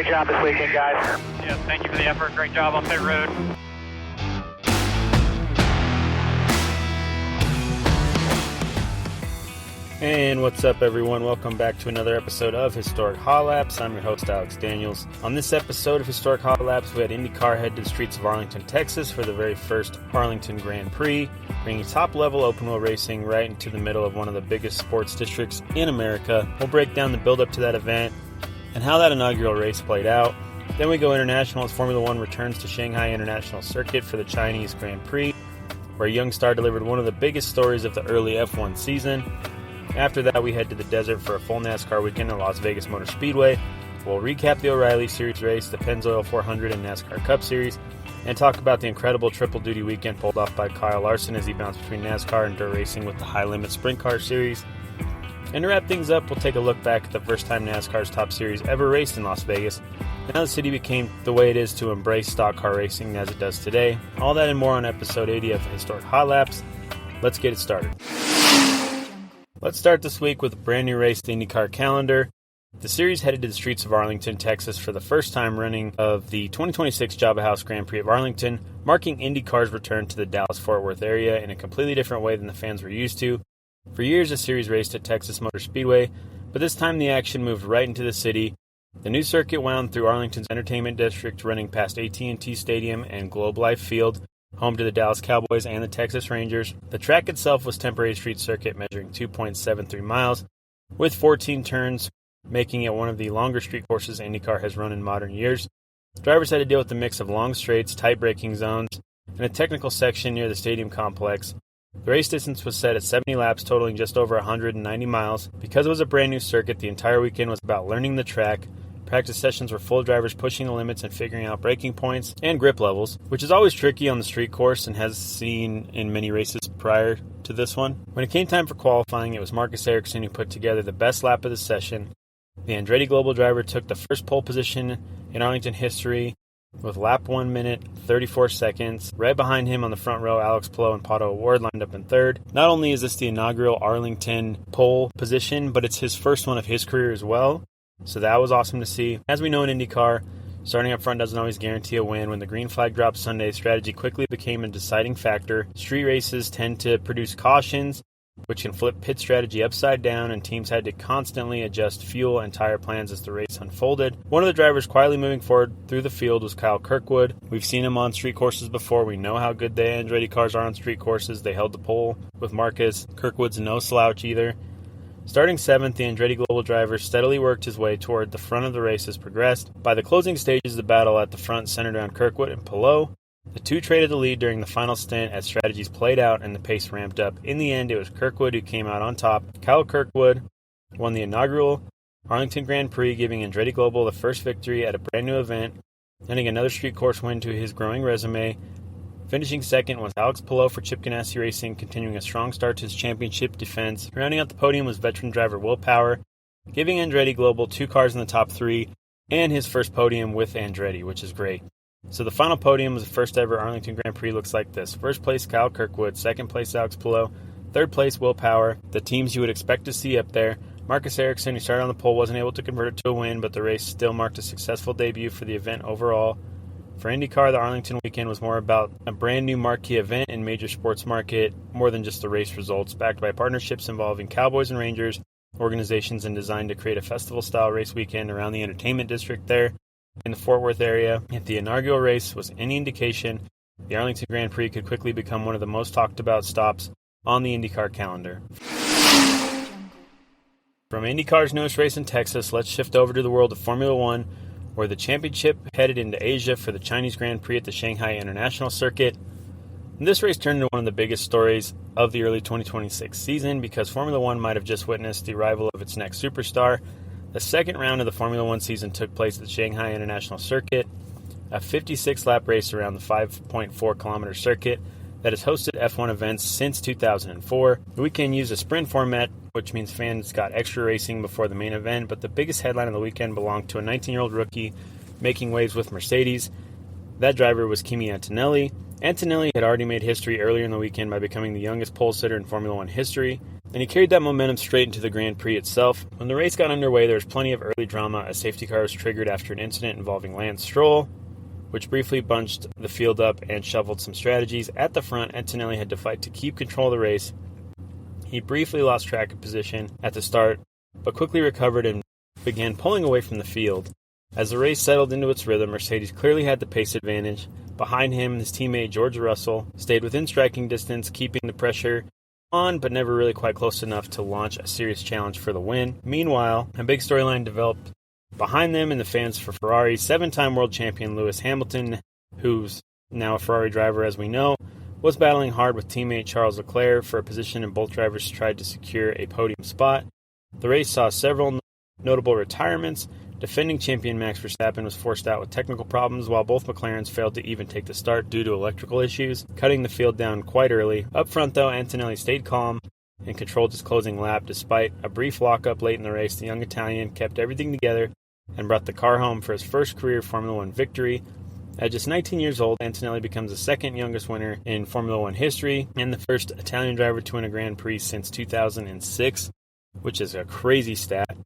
Great job this weekend, guys. Yeah, thank you for the effort. Great job on pit road. And what's up, everyone? Welcome back to another episode of Historic Hot Laps. I'm your host, Alex Daniels. On this episode of Historic Hot Laps, we had IndyCar head to the streets of Arlington, Texas for the very first Arlington Grand Prix, bringing top-level open-wheel racing right into the middle of one of the biggest sports districts in America. We'll break down the build-up to that event and how that inaugural race played out. Then we go international as Formula One returns to Shanghai International Circuit for the Chinese Grand Prix, where a young star delivered one of the biggest stories of the early F1 season. After that, we head to the desert for a full NASCAR weekend at Las Vegas Motor Speedway. We'll recap the O'Reilly Series race, the Pennzoil 400 and NASCAR Cup Series, and talk about the incredible triple-duty weekend pulled off by Kyle Larson as he bounced between NASCAR and dirt racing with the high-limit Sprint Car Series. And to wrap things up, we'll take a look back at the first time NASCAR's top series ever raced in Las Vegas, and how the city became the way it is to embrace stock car racing as it does today. All that and more on episode 80 of Historic Hot Laps. Let's get it started. Let's start this week with a brand new race, the IndyCar calendar. The series headed to the streets of Arlington, Texas for the first time running of the 2026 Java House Grand Prix of Arlington, marking IndyCar's return to the Dallas-Fort Worth area in a completely different way than the fans were used to. For years, the series raced at Texas Motor Speedway, but this time the action moved right into the city. The new circuit wound through Arlington's entertainment district, running past AT&T Stadium and Globe Life Field, home to the Dallas Cowboys and the Texas Rangers. The track itself was temporary street circuit measuring 2.73 miles, with 14 turns, making it one of the longer street courses IndyCar has run in modern years. Drivers had to deal with a mix of long straights, tight braking zones, and a technical section near the stadium complex. The race distance was set at 70 laps, totaling just over 190 miles. Because it was a brand new circuit, the entire weekend was about learning the track. Practice sessions were full of drivers pushing the limits and figuring out braking points and grip levels, which is always tricky on the street course and has seen in many races prior to this one. When it came time for qualifying, it was Marcus Ericsson who put together the best lap of the session. The Andretti Global driver took the first pole position in Arlington history with lap 1 minute 34 seconds. Right behind him on the front row, Alex Palou and Pato O'Ward lined up in third. Not only is this the inaugural Arlington pole position, but it's his first one of his career as well. So that was awesome to see. As we know in IndyCar, starting up front doesn't always guarantee a win. When the green flag dropped Sunday, strategy quickly became a deciding factor. Street races tend to produce cautions, which can flip pit strategy upside down, and teams had to constantly adjust fuel and tire plans as the race unfolded. One of the drivers quietly moving forward through the field was Kyle Kirkwood. We've seen him on street courses before. We know how good the Andretti cars are on street courses. They held the pole with Marcus. Kirkwood's no slouch either. Starting 7th, the Andretti Global driver steadily worked his way toward the front of the race as progressed. By the closing stages, the battle at the front centered around Kirkwood and Palou. The two traded the lead during the final stint as strategies played out and the pace ramped up. In the end, it was Kirkwood who came out on top. Kyle Kirkwood won the inaugural Arlington Grand Prix, giving Andretti Global the first victory at a brand new event, adding another street course win to his growing resume. Finishing second was Alex Palou for Chip Ganassi Racing, continuing a strong start to his championship defense. Rounding out the podium was veteran driver Will Power, giving Andretti Global 2 cars in the top 3 and his first podium with Andretti, which is great. So the final podium was the first ever Arlington Grand Prix looks like this. First place Kyle Kirkwood, second place Alex Palou, third place Will Power, the teams you would expect to see up there. Marcus Ericsson, who started on the pole, wasn't able to convert it to a win, but the race still marked a successful debut for the event overall. For IndyCar, the Arlington weekend was more about a brand new marquee event in major sports market, more than just the race results, backed by partnerships involving Cowboys and Rangers, organizations, and designed to create a festival-style race weekend around the entertainment district there in the Fort Worth area. If the inaugural race was any indication, the Arlington Grand Prix could quickly become one of the most talked about stops on the IndyCar calendar. From IndyCar's newest race in Texas, let's shift over to the world of Formula One, where the championship headed into Asia for the Chinese Grand Prix at the Shanghai International Circuit. And this race turned into one of the biggest stories of the early 2026 season because Formula One might have just witnessed the arrival of its next superstar. The second round of the Formula One season took place at the Shanghai International Circuit, a 56-lap race around the 5.4-kilometer circuit that has hosted F1 events since 2004. The weekend used a sprint format, which means fans got extra racing before the main event, but the biggest headline of the weekend belonged to a 19-year-old rookie making waves with Mercedes. That driver was Kimi Antonelli. Antonelli had already made history earlier in the weekend by becoming the youngest pole sitter in Formula One history. and he carried that momentum straight into the Grand Prix itself. When the race got underway, there was plenty of early drama. A safety car was triggered after an incident involving Lance Stroll, which briefly bunched the field up and shoveled some strategies. At the front, Antonelli had to fight to keep control of the race. He briefly lost track of position at the start, but quickly recovered and began pulling away from the field. As the race settled into its rhythm, Mercedes clearly had the pace advantage. Behind him, his teammate George Russell stayed within striking distance, keeping the pressure on, but never really quite close enough to launch a serious challenge for the win. Meanwhile, a big storyline developed behind them and the fans for Ferrari. 7-time world champion Lewis Hamilton, who's now a Ferrari driver as we know, was battling hard with teammate Charles Leclerc for a position, and both drivers tried to secure a podium spot. The race saw several notable retirements. Defending champion Max Verstappen was forced out with technical problems, while both McLarens failed to even take the start due to electrical issues, cutting the field down quite early. Up front, though, Antonelli stayed calm and controlled his closing lap. Despite a brief lockup late in the race, the young Italian kept everything together and brought the car home for his first career Formula One victory. At just 19 years old, Antonelli becomes the second youngest winner in Formula One history and the first Italian driver to win a Grand Prix since 2006, which is a crazy stat.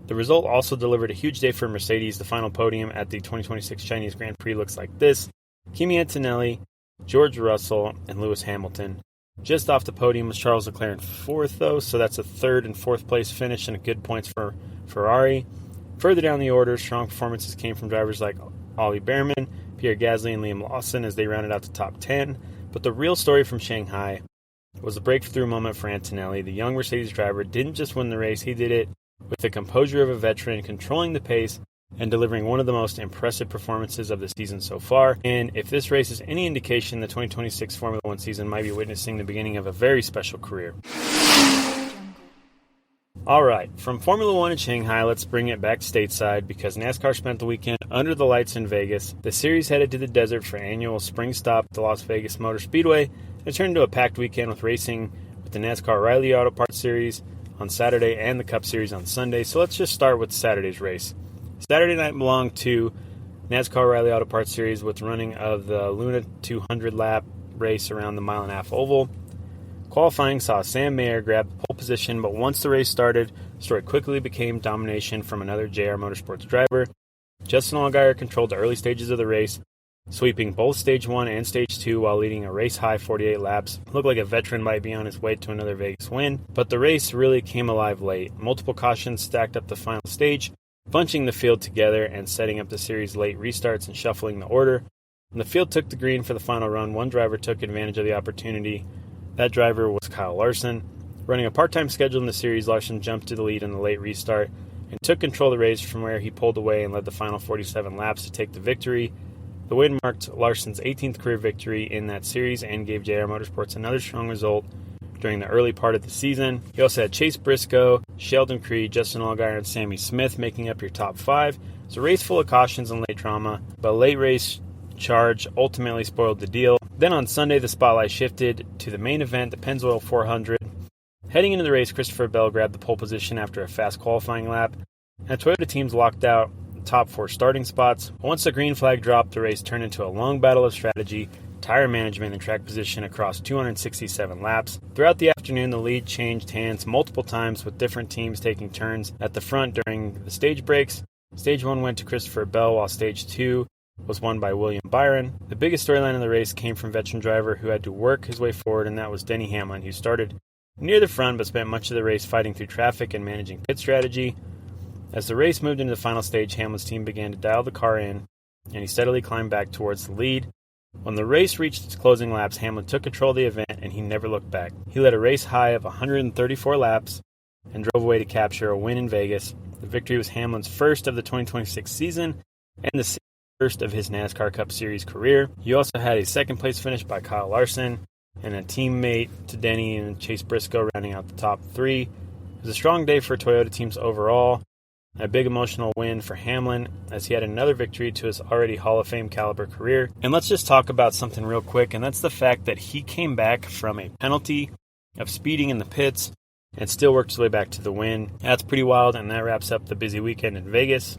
The result also delivered a huge day for Mercedes. The final podium at the 2026 Chinese Grand Prix looks like this: Kimi Antonelli, George Russell, and Lewis Hamilton. Just off the podium was Charles Leclerc in fourth, though, so that's a third and fourth place finish and a good points for Ferrari. Further down the order, strong performances came from drivers like Ollie Behrman, Pierre Gasly, and Liam Lawson as they rounded out the top 10. But the real story from Shanghai was a breakthrough moment for Antonelli. The young Mercedes driver didn't just win the race, he did it with the composure of a veteran, controlling the pace and delivering one of the most impressive performances of the season so far. And if this race is any indication, the 2026 Formula One season might be witnessing the beginning of a very special career. Alright, from Formula One in Shanghai, let's bring it back stateside because NASCAR spent the weekend under the lights in Vegas. The series headed to the desert for annual spring stop at the Las Vegas Motor Speedway. It turned into a packed weekend with racing with the NASCAR O'Reilly Auto Parts Series on Saturday and the Cup Series on Sunday. So let's just start with Saturday's race. Saturday night belonged to NASCAR O'Reilly Auto Parts Series with running of the Luna 200 lap race around the mile-and-a-half oval. Qualifying saw Sam Mayer grab the pole position, but once the race started, the story quickly became domination from another JR Motorsports driver. Justin Allgaier controlled the early stages of the race, sweeping both Stage 1 and Stage 2 while leading a race-high 48 laps. Looked like a veteran might be on his way to another Vegas win, but the race really came alive late. Multiple cautions stacked up the final stage, bunching the field together and setting up the series' late restarts and shuffling the order. When the field took the green for the final run, one driver took advantage of the opportunity. That driver was Kyle Larson. Running a part-time schedule in the series, Larson jumped to the lead in the late restart and took control of the race from where he pulled away and led the final 47 laps to take the victory. The win marked Larson's 18th career victory in that series and gave JR Motorsports another strong result during the early part of the season. You also had Chase Briscoe, Sheldon Creed, Justin Allgaier, and Sammy Smith making up your top 5. It's a race full of cautions and late drama, but a late race charge ultimately spoiled the deal. Then on Sunday, the spotlight shifted to the main event, the Pennzoil 400. Heading into the race, Christopher Bell grabbed the pole position after a fast qualifying lap, and Toyota teams locked out the top 4 starting spots. Once the green flag dropped, the race turned into a long battle of strategy, tire management, and track position across 267 laps. Throughout the afternoon, the lead changed hands multiple times, with different teams taking turns at the front during the stage breaks. Stage 1 went to Christopher Bell, while Stage 2 was won by William Byron. The biggest storyline of the race came from veteran driver who had to work his way forward, and that was Denny Hamlin, who started near the front but spent much of the race fighting through traffic and managing pit strategy. As the race moved into the final stage, Hamlin's team began to dial the car in, and he steadily climbed back towards the lead. When the race reached its closing laps, Hamlin took control of the event, and he never looked back. He led a race high of 134 laps and drove away to capture a win in Vegas. The victory was Hamlin's first of the 2026 season and the first of his NASCAR Cup Series career. You also had a second-place finish by Kyle Larson and a teammate to Denny and Chase Briscoe rounding out the top 3. It was a strong day for Toyota teams overall, and a big emotional win for Hamlin as he had another victory to his already Hall of Fame caliber career. And let's just talk about something real quick, and that's the fact that he came back from a penalty of speeding in the pits and still worked his way back to the win. That's pretty wild, and that wraps up the busy weekend in Vegas.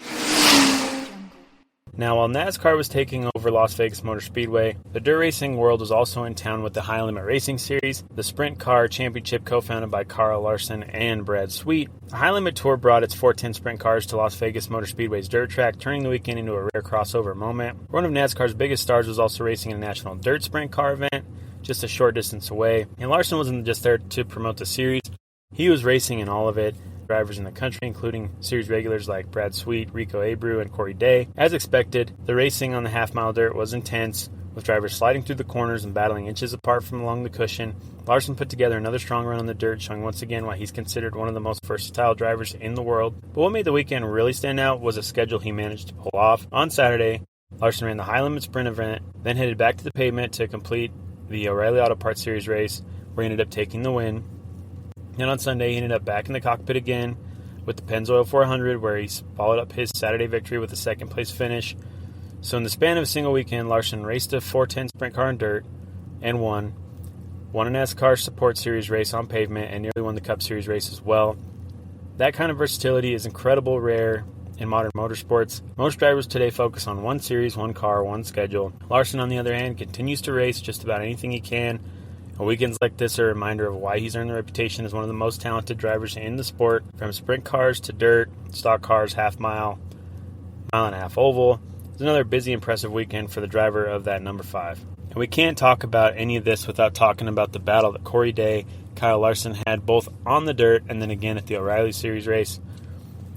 Now, while NASCAR was taking over Las Vegas Motor Speedway, the dirt racing world was also in town with the High Limit Racing Series, the Sprint Car Championship co-founded by Kyle Larson and Brad Sweet. The High Limit Tour brought its 410 sprint cars to Las Vegas Motor Speedway's dirt track, turning the weekend into a rare crossover moment. One of NASCAR's biggest stars was also racing in a national dirt sprint car event, just a short distance away. And Larson wasn't just there to promote the series, he was racing in all of it. Drivers in the country, including series regulars like Brad Sweet, Rico Abreu, and Corey Day. As expected, the racing on the half-mile dirt was intense, with drivers sliding through the corners and battling inches apart from along the cushion. Larson put together another strong run on the dirt, showing once again why he's considered one of the most versatile drivers in the world. But what made the weekend really stand out was a schedule he managed to pull off. On Saturday, Larson ran the high-limit sprint event, then headed back to the pavement to complete the O'Reilly Auto Parts Series race, where he ended up taking the win. And on Sunday, he ended up back in the cockpit again with the Pennzoil 400, where he followed up his Saturday victory with a second-place finish. So in the span of a single weekend, Larson raced a 410 sprint car in dirt and won a NASCAR Support Series race on pavement, and nearly won the Cup Series race as well. That kind of versatility is incredible rare in modern motorsports. Most drivers today focus on one series, one car, one schedule. Larson, on the other hand, continues to race just about anything he can. Weekends like this are a reminder of why he's earned the reputation as one of the most talented drivers in the sport, from sprint cars to dirt, stock cars, half-mile, mile-and-a-half oval. It's another busy, impressive weekend for the driver of that number 5. And we can't talk about any of this without talking about the battle that Corey Day, Kyle Larson had both on the dirt and then again at the O'Reilly Series race.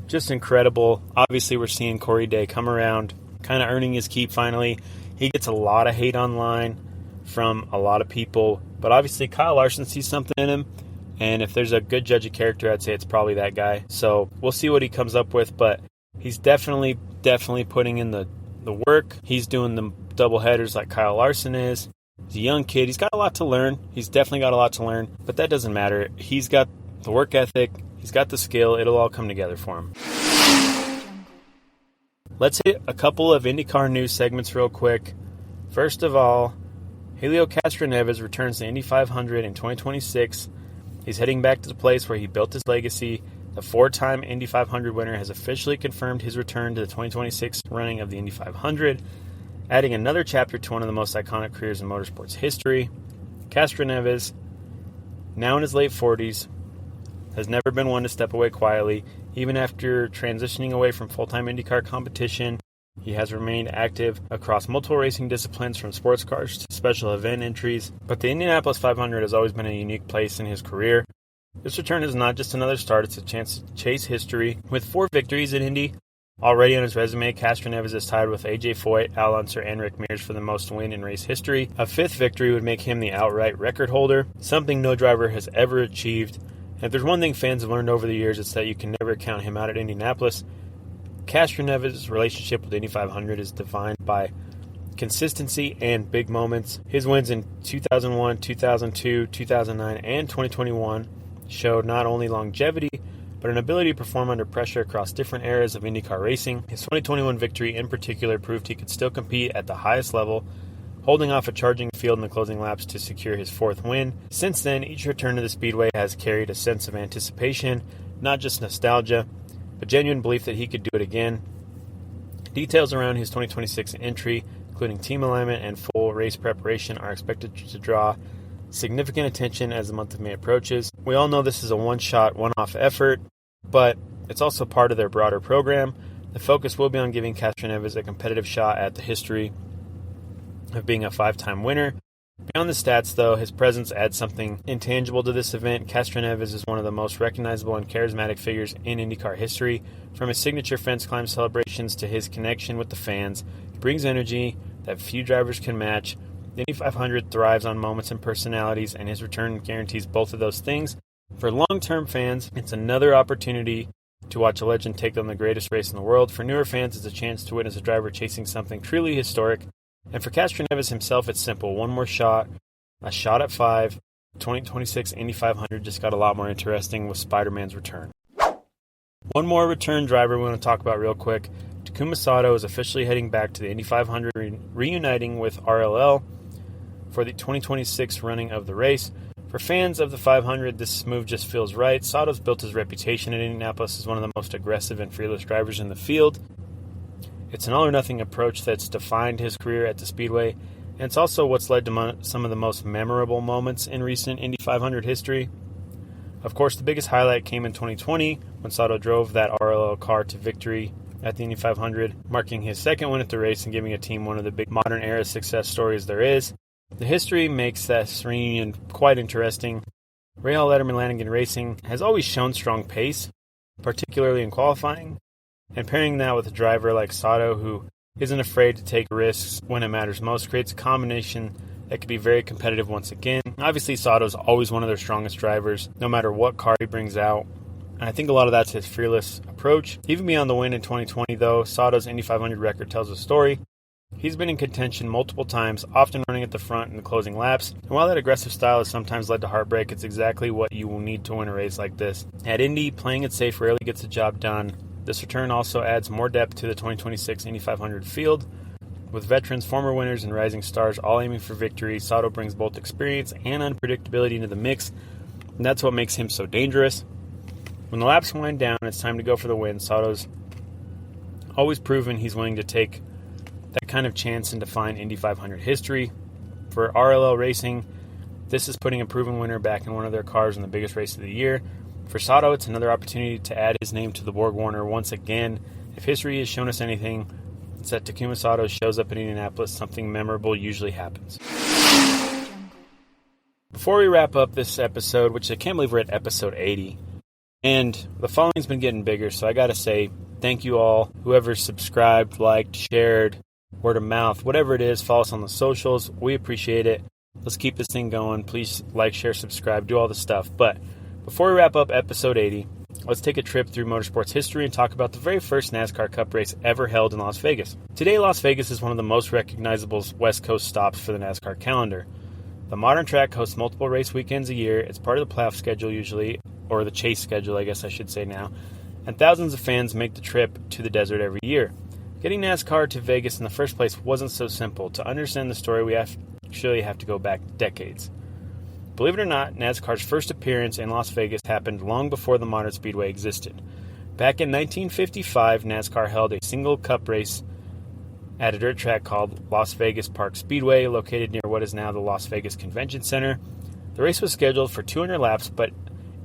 Just incredible. Obviously, we're seeing Corey Day come around, kind of earning his keep finally. He gets a lot of hate online from a lot of people, but obviously Kyle Larson sees something in him, and if there's a good judge of character, I'd say it's probably that guy. So we'll see what he comes up with, but he's definitely putting in the work. He's doing the double headers like Kyle Larson is. He's a young kid. He's got a lot to learn. He's definitely got a lot to learn, but that doesn't matter. He's got the work ethic. He's got the skill. It'll all come together for him. Let's hit a couple of IndyCar news segments real quick. First of all, Hélio Castroneves returns to Indy 500 in 2026. He's heading back to the place where he built his legacy. The 4-time Indy 500 winner has officially confirmed his return to the 2026 running of the Indy 500, adding another chapter to one of the most iconic careers in motorsports history. Castroneves, now in his late 40s, has never been one to step away quietly. Even after transitioning away from full-time IndyCar competition, he has remained active across multiple racing disciplines, from sports cars to special event entries. But the Indianapolis 500 has always been a unique place in his career. This return is not just another start, it's a chance to chase history. With 4 victories at Indy already on his resume, Castroneves is tied with A.J. Foyt, Al Unser, and Rick Mears for the most win in race history. A 5th victory would make him the outright record holder, something no driver has ever achieved. And if there's one thing fans have learned over the years, it's that you can never count him out at Indianapolis. Castroneves' relationship with Indy 500 is defined by consistency and big moments. His wins in 2001, 2002, 2009, and 2021 showed not only longevity, but an ability to perform under pressure across different eras of IndyCar racing. His 2021 victory in particular proved he could still compete at the highest level, holding off a charging field in the closing laps to secure his 4th win. Since then, each return to the Speedway has carried a sense of anticipation, not just nostalgia, but genuine belief that he could do it again. Details around his 2026 entry, including team alignment and full race preparation, are expected to draw significant attention as the month of May approaches. We all know this is a one-shot, one-off effort, but it's also part of their broader program. The focus will be on giving Castroneves a competitive shot at the history of being a 5-time winner. Beyond the stats, though, his presence adds something intangible to this event. Castroneves is one of the most recognizable and charismatic figures in IndyCar history. From his signature fence climb celebrations to his connection with the fans, he brings energy that few drivers can match. The Indy 500 thrives on moments and personalities, and his return guarantees both of those things. For long-term fans, it's another opportunity to watch a legend take on the greatest race in the world. For newer fans, it's a chance to witness a driver chasing something truly historic. And for Castroneves himself, it's simple. One more shot, a shot at 5. 2026 Indy 500 just got a lot more interesting with Spider-Man's return. One more return driver we want to talk about real quick. Takuma Sato is officially heading back to the Indy 500, reuniting with RLL for the 2026 running of the race. For fans of the 500, this move just feels right. Sato's built his reputation in Indianapolis as one of the most aggressive and fearless drivers in the field. It's an all-or-nothing approach that's defined his career at the Speedway, and it's also what's led to some of the most memorable moments in recent Indy 500 history. Of course, the biggest highlight came in 2020 when Sato drove that RLL car to victory at the Indy 500, marking his second win at the race and giving a team one of the big modern-era success stories there is. The history makes this reunion quite interesting. Rahal Letterman Lanigan Racing has always shown strong pace, particularly in qualifying, and pairing that with a driver like Sato who isn't afraid to take risks when it matters most creates a combination that could be very competitive once again. Obviously, Sato's always one of their strongest drivers, no matter what car he brings out. And I think a lot of that's his fearless approach. Even beyond the win in 2020, though, Sato's Indy 500 record tells a story. He's been in contention multiple times, often running at the front in the closing laps. And while that aggressive style has sometimes led to heartbreak, it's exactly what you will need to win a race like this. At Indy, playing it safe rarely gets the job done. This return also adds more depth to the 2026 Indy 500 field. With veterans, former winners, and rising stars all aiming for victory, Sato brings both experience and unpredictability into the mix, and that's what makes him so dangerous. When the laps wind down and it's time to go for the win, Sato's always proven he's willing to take that kind of chance and define Indy 500 history. For RLL Racing, this is putting a proven winner back in one of their cars in the biggest race of the year. For Sato, it's another opportunity to add his name to the Borg Warner once again. If history has shown us anything, it's that Takuma Sato shows up in Indianapolis, something memorable usually happens. Before we wrap up this episode, which I can't believe we're at episode 80, and the following's been getting bigger, so I gotta say thank you all, whoever subscribed, liked, shared, word of mouth, whatever it is, follow us on the socials. We appreciate it. Let's keep this thing going. Please like, share, subscribe, do all the stuff. But before we wrap up episode 80, let's take a trip through motorsports history and talk about the very first NASCAR Cup race ever held in Las Vegas. Today, Las Vegas is one of the most recognizable West Coast stops for the NASCAR calendar. The modern track hosts multiple race weekends a year. It's part of the playoff schedule usually, or the chase schedule, I guess I should say now. And thousands of fans make the trip to the desert every year. Getting NASCAR to Vegas in the first place wasn't so simple. To understand the story, we actually have to go back decades. Believe it or not, NASCAR's first appearance in Las Vegas happened long before the modern speedway existed. Back in 1955, NASCAR held a single cup race at a dirt track called Las Vegas Park Speedway, located near what is now the Las Vegas Convention Center. The race was scheduled for 200 laps, but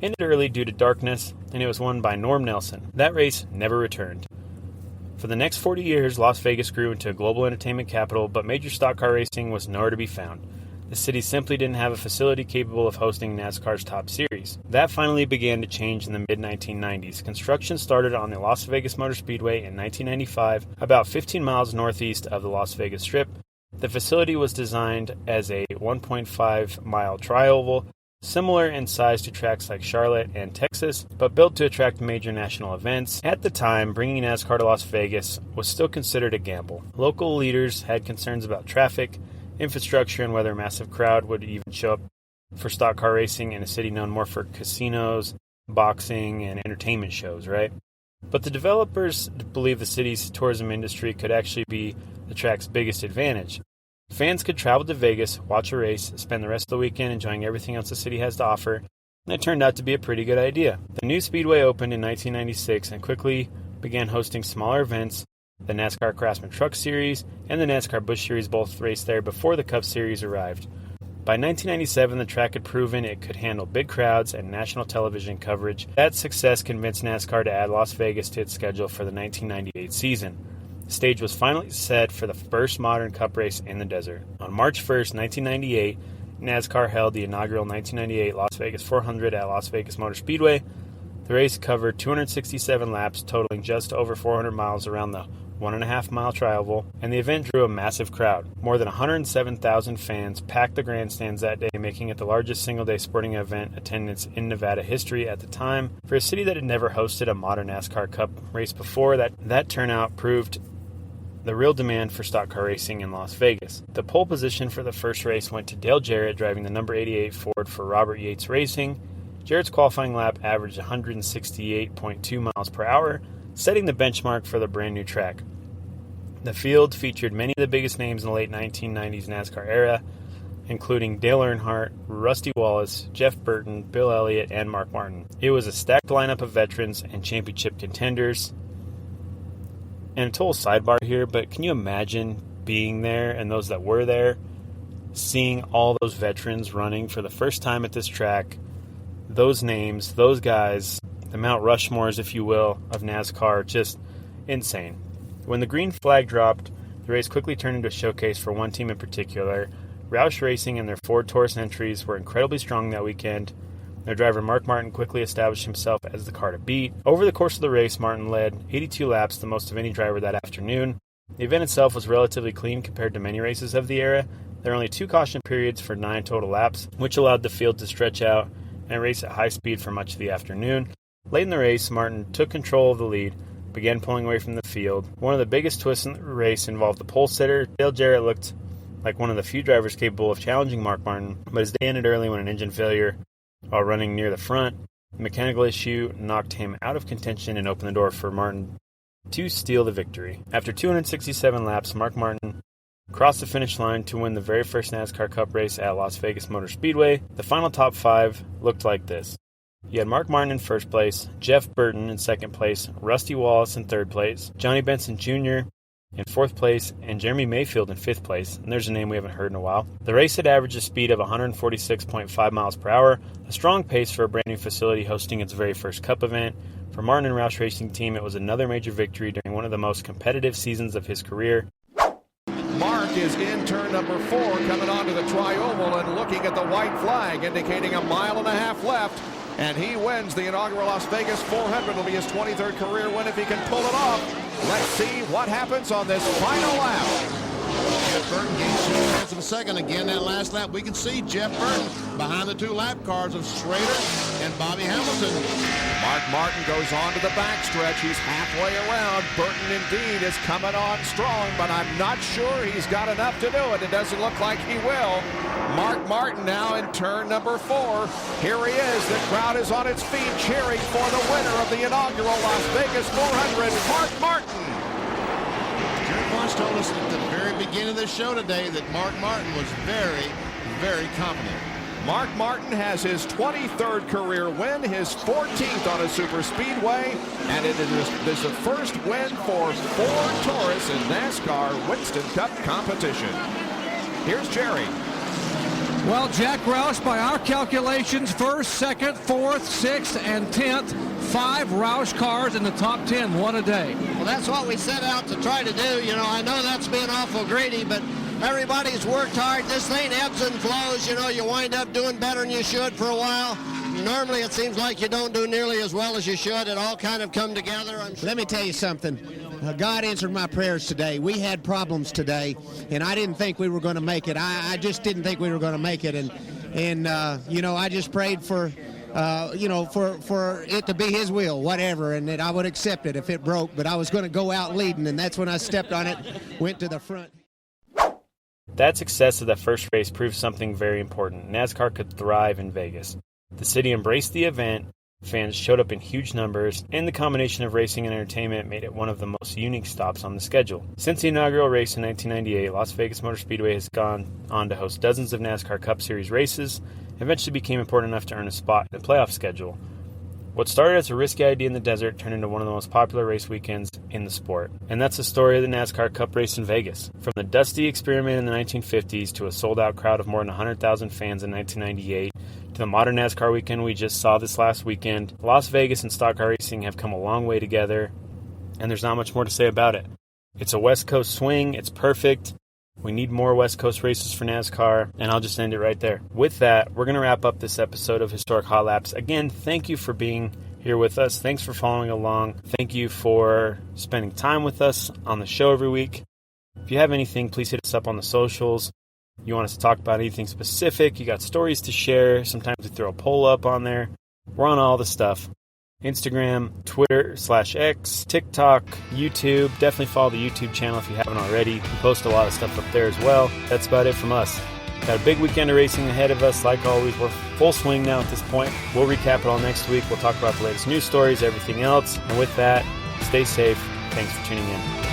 ended early due to darkness, and it was won by Norm Nelson. That race never returned. For the next 40 years, Las Vegas grew into a global entertainment capital, but major stock car racing was nowhere to be found. The city simply didn't have a facility capable of hosting NASCAR's top series. That finally began to change in the mid-1990s. Construction started on the Las Vegas Motor Speedway in 1995, about 15 miles northeast of the Las Vegas Strip. The facility was designed as a 1.5-mile tri-oval, similar in size to tracks like Charlotte and Texas, but built to attract major national events. At the time, bringing NASCAR to Las Vegas was still considered a gamble. Local leaders had concerns about traffic, infrastructure, and whether a massive crowd would even show up for stock car racing in a city known more for casinos, boxing, and entertainment shows, right? But the developers believed the city's tourism industry could actually be the track's biggest advantage. Fans could travel to Vegas, watch a race, spend the rest of the weekend enjoying everything else the city has to offer, and it turned out to be a pretty good idea. The new speedway opened in 1996 and quickly began hosting smaller events. The NASCAR Craftsman Truck Series and the NASCAR Busch Series both raced there before the Cup Series arrived. By 1997, the track had proven it could handle big crowds and national television coverage. That success convinced NASCAR to add Las Vegas to its schedule for the 1998 season. The stage was finally set for the first modern Cup race in the desert. On March 1st, 1998, NASCAR held the inaugural 1998 Las Vegas 400 at Las Vegas Motor Speedway. The race covered 267 laps, totaling just over 400 miles around the 1.5-mile tri-oval, and the event drew a massive crowd. More than 107,000 fans packed the grandstands that day, making it the largest single-day sporting event attendance in Nevada history at the time. For a city that had never hosted a modern NASCAR Cup race before, that turnout proved the real demand for stock car racing in Las Vegas. The pole position for the first race went to Dale Jarrett, driving the number 88 Ford for Robert Yates Racing. Jarrett's qualifying lap averaged 168.2 miles per hour, setting the benchmark for the brand new track. The field featured many of the biggest names in the late 1990s NASCAR era, including Dale Earnhardt, Rusty Wallace, Jeff Burton, Bill Elliott, and Mark Martin. It was a stacked lineup of veterans and championship contenders, And a total sidebar here, but can you imagine being there and those that were there, seeing all those veterans running for the first time at this track, those names, those guys, the Mount Rushmores, if you will, of NASCAR, just insane. When the green flag dropped, the race quickly turned into a showcase for one team in particular. Roush Racing and their Ford Taurus entries were incredibly strong that weekend. Their driver Mark Martin quickly established himself as the car to beat. Over the course of the race, Martin led 82 laps, the most of any driver that afternoon. The event itself was relatively clean compared to many races of the era. There were only 2 caution periods for 9 total laps, which allowed the field to stretch out and race at high speed for much of the afternoon. Late in the race, Martin took control of the lead, began pulling away from the field. One of the biggest twists in the race involved the pole sitter. Dale Jarrett looked like one of the few drivers capable of challenging Mark Martin, but his day ended early when an engine failure while running near the front. A mechanical issue knocked him out of contention and opened the door for Martin to steal the victory. After 267 laps, Mark Martin crossed the finish line to win the very first NASCAR Cup race at Las Vegas Motor Speedway. The final top 5 looked like this. You had Mark Martin in first place, Jeff Burton in second place, Rusty Wallace in third place, Johnny Benson Jr. in fourth place, and Jeremy Mayfield in fifth place, and there's a name we haven't heard in a while. The race had averaged a speed of 146.5 miles per hour, a strong pace for a brand new facility hosting its very first Cup event. For Martin and Roush Racing Team, it was another major victory during one of the most competitive seasons of his career. Mark is in turn number 4, coming onto the tri-oval and looking at the white flag, indicating a mile and a half left. And he wins the inaugural Las Vegas 400. It'll be his 23rd career win if he can pull it off. Let's see what happens on this final lap. Jeff Burton gains 2 minutes of a second again. That last lap, we can see Jeff Burton behind the 2 lap cars of Schrader and Bobby Hamilton. Mark Martin goes on to the backstretch. He's halfway around. Burton indeed is coming on strong, but I'm not sure he's got enough to do it. It doesn't look like he will. Mark Martin now in turn number 4. Here he is. The crowd is on its feet cheering for the winner of the inaugural Las Vegas 400, Mark Martin. Jerry Moss told us at the very beginning of the show today that Mark Martin was very, very confident. Mark Martin has his 23rd career win, his 14th on a super speedway, and it is the first win for Ford Taurus in NASCAR Winston Cup competition. Here's Jerry. Well, Jack Roush, by our calculations, first, second, fourth, sixth, and 10th. 5 Roush cars in the top 10, one a day. Well, that's what we set out to try to do. You know, I know that's being awful greedy, but everybody's worked hard. This thing ebbs and flows. You know, you wind up doing better than you should for a while. Normally, it seems like you don't do nearly as well as you should. It all kind of come together. Let me tell you something. God answered my prayers today. We had problems today, and I didn't think we were going to make it. I just didn't think we were going to make it, and you know, I just prayed for, you know, for it to be His will, whatever, and that I would accept it if it broke. But I was going to go out leading, and that's when I stepped on it, went to the front. That success of that first race proved something very important. NASCAR could thrive in Vegas. The city embraced the event, fans showed up in huge numbers, and the combination of racing and entertainment made it one of the most unique stops on the schedule. Since the inaugural race in 1998, Las Vegas Motor Speedway has gone on to host dozens of NASCAR Cup Series races, and eventually became important enough to earn a spot in the playoff schedule. What started as a risky idea in the desert turned into one of the most popular race weekends in the sport. And that's the story of the NASCAR Cup race in Vegas. From the dusty experiment in the 1950s to a sold-out crowd of more than 100,000 fans in 1998, to the modern NASCAR weekend we just saw this last weekend, Las Vegas and stock car racing have come a long way together, and there's not much more to say about it. It's a West Coast swing. It's perfect. We need more West Coast races for NASCAR, and I'll just end it right there. With that, we're going to wrap up this episode of Historic Hot Laps. Again, thank you for being here with us. Thanks for following along. Thank you for spending time with us on the show every week. If you have anything, please hit us up on the socials. You want us to talk about anything specific, you got stories to share. Sometimes we throw a poll up on there. We're on all the stuff. Instagram, Twitter /X, TikTok, YouTube. Definitely follow the YouTube channel if you haven't already. We post a lot of stuff up there as well. That's about it from us. Got a big weekend of racing ahead of us. Like always, we're full swing now at this point. We'll recap it all next week. We'll talk about the latest news stories, everything else. And with that, stay safe. Thanks for tuning in.